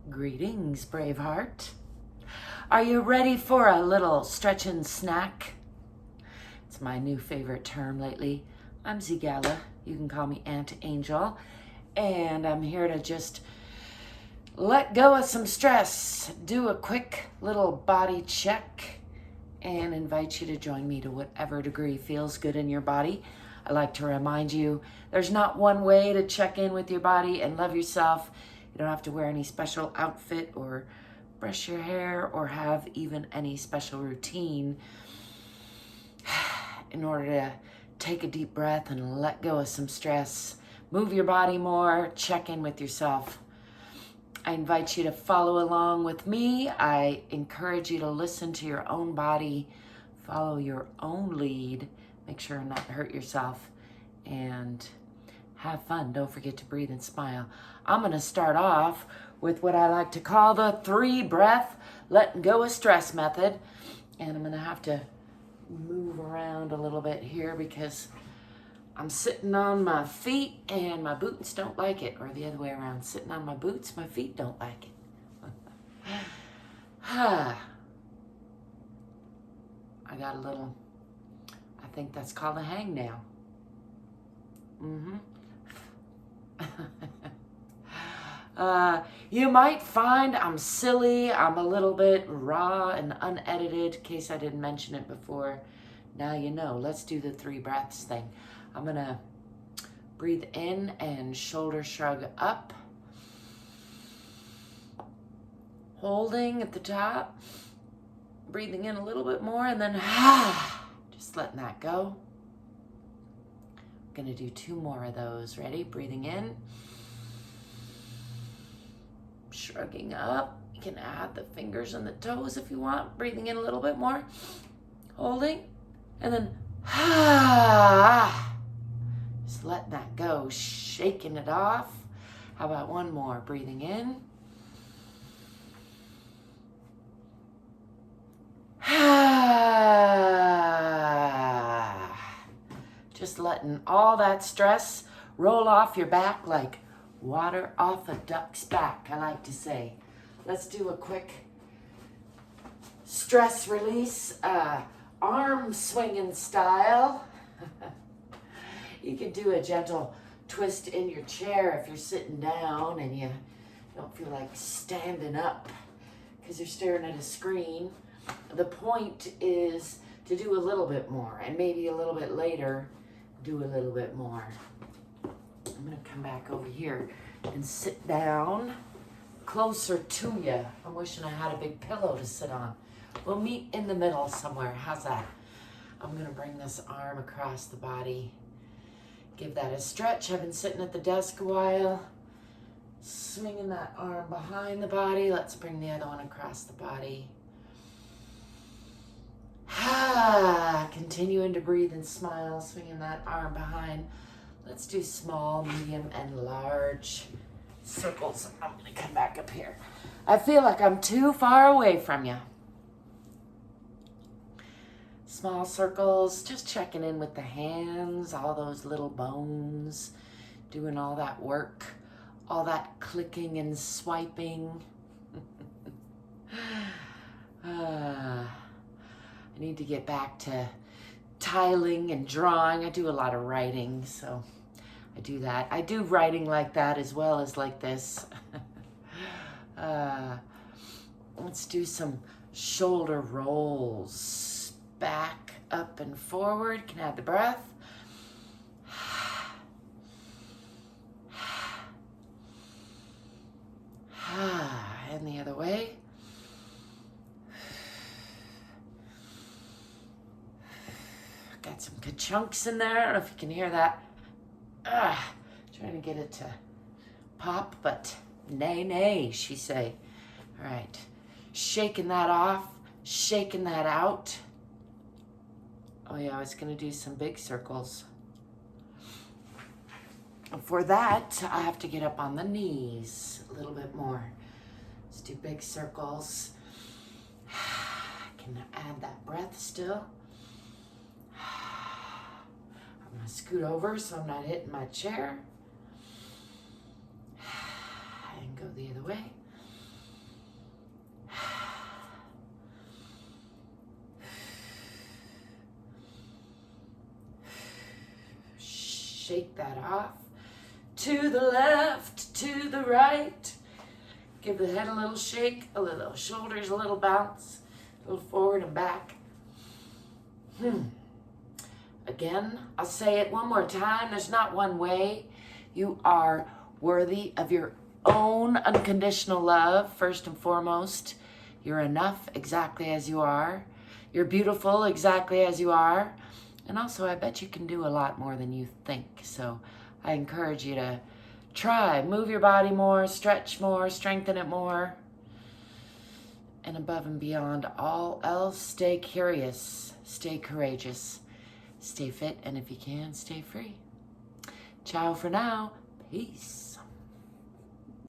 Greetings, Braveheart. Are you ready for a little stretch and snack? It's my new favorite term lately. I'm ZGALA. You can call me Aunt Angel. And I'm here to just let go of some stress, do a quick little body check, and invite you to join me to whatever degree feels good in your body. I like to remind you, there's not one way to check in with your body and love yourself. You don't have to wear any special outfit or brush your hair or have even any special routine in order to take a deep breath and let go of some stress. Move your body more, check in with yourself. I invite you to follow along with me. I encourage you to listen to your own body, follow your own lead, make sure not to hurt yourself, and have fun. Don't forget to breathe and smile. I'm going to start off with what I like to call the 3-breath letting go of stress method. And I'm going to have to move around a little bit here because I'm sitting on my feet and my boots don't like it. Or the other way around, sitting on my boots, my feet don't like it. I got a little, I think that's called a hangnail. You might find I'm silly, I'm a little bit raw and unedited, in case I didn't mention it before. Now you know. Let's do the 3 breaths thing. I'm gonna breathe in and shoulder shrug up. Holding at the top, breathing in a little bit more, and then just letting that go. Gonna do 2 more of those. Ready? Breathing in, shrugging up. You can add the fingers and the toes if you want. Breathing in a little bit more, holding, and then just letting that go, shaking it off. How about 1 more? Breathing in, just letting all that stress roll off your back like water off a duck's back, I like to say. Let's do a quick stress release, arm swinging style. You can do a gentle twist in your chair if you're sitting down and you don't feel like standing up because you're staring at a screen. The point is to do a little bit more, and maybe a little bit later do a little bit more. I'm going to come back over here and sit down closer to you. I'm wishing I had a big pillow to sit on. We'll meet in the middle somewhere. How's that? I'm going to bring this arm across the body. Give that a stretch. I've been sitting at the desk a while. Swinging that arm behind the body. Let's bring the other one across the body. Continuing to breathe and smile, swinging that arm behind. Let's do small, medium, and large circles. I'm going to come back up here. I feel like I'm too far away from you. Small circles, just checking in with the hands, all those little bones, doing all that work, all that clicking and swiping. I need to get back to tiling and drawing. I do a lot of writing, so I do that. I do writing like that as well as like this. Let's do some shoulder rolls. Back, up, and forward. Can add the breath. And the other way. Got some good chunks in there. I don't know if you can hear that. Trying to get it to pop, but nay, nay, she say. All right. Shaking that off, shaking that out. Oh yeah, I was gonna do some big circles. For that, I have to get up on the knees a little bit more. Let's do big circles. I can add that breath still. I'm gonna scoot over so I'm not hitting my chair. And go the other way. shake that off. To the left, to the right. Give the head a little shake, a little shoulders, a little bounce, a little forward and back. Again, I'll say it one more time. There's not one way. You are worthy of your own unconditional love, first and foremost. You're enough exactly as you are. You're beautiful exactly as you are. And also, I bet you can do a lot more than you think. So I encourage you to try, move your body more, stretch more, strengthen it more. And above and beyond all else, stay curious, stay courageous, stay fit, and if you can, stay free. Ciao for now. Peace.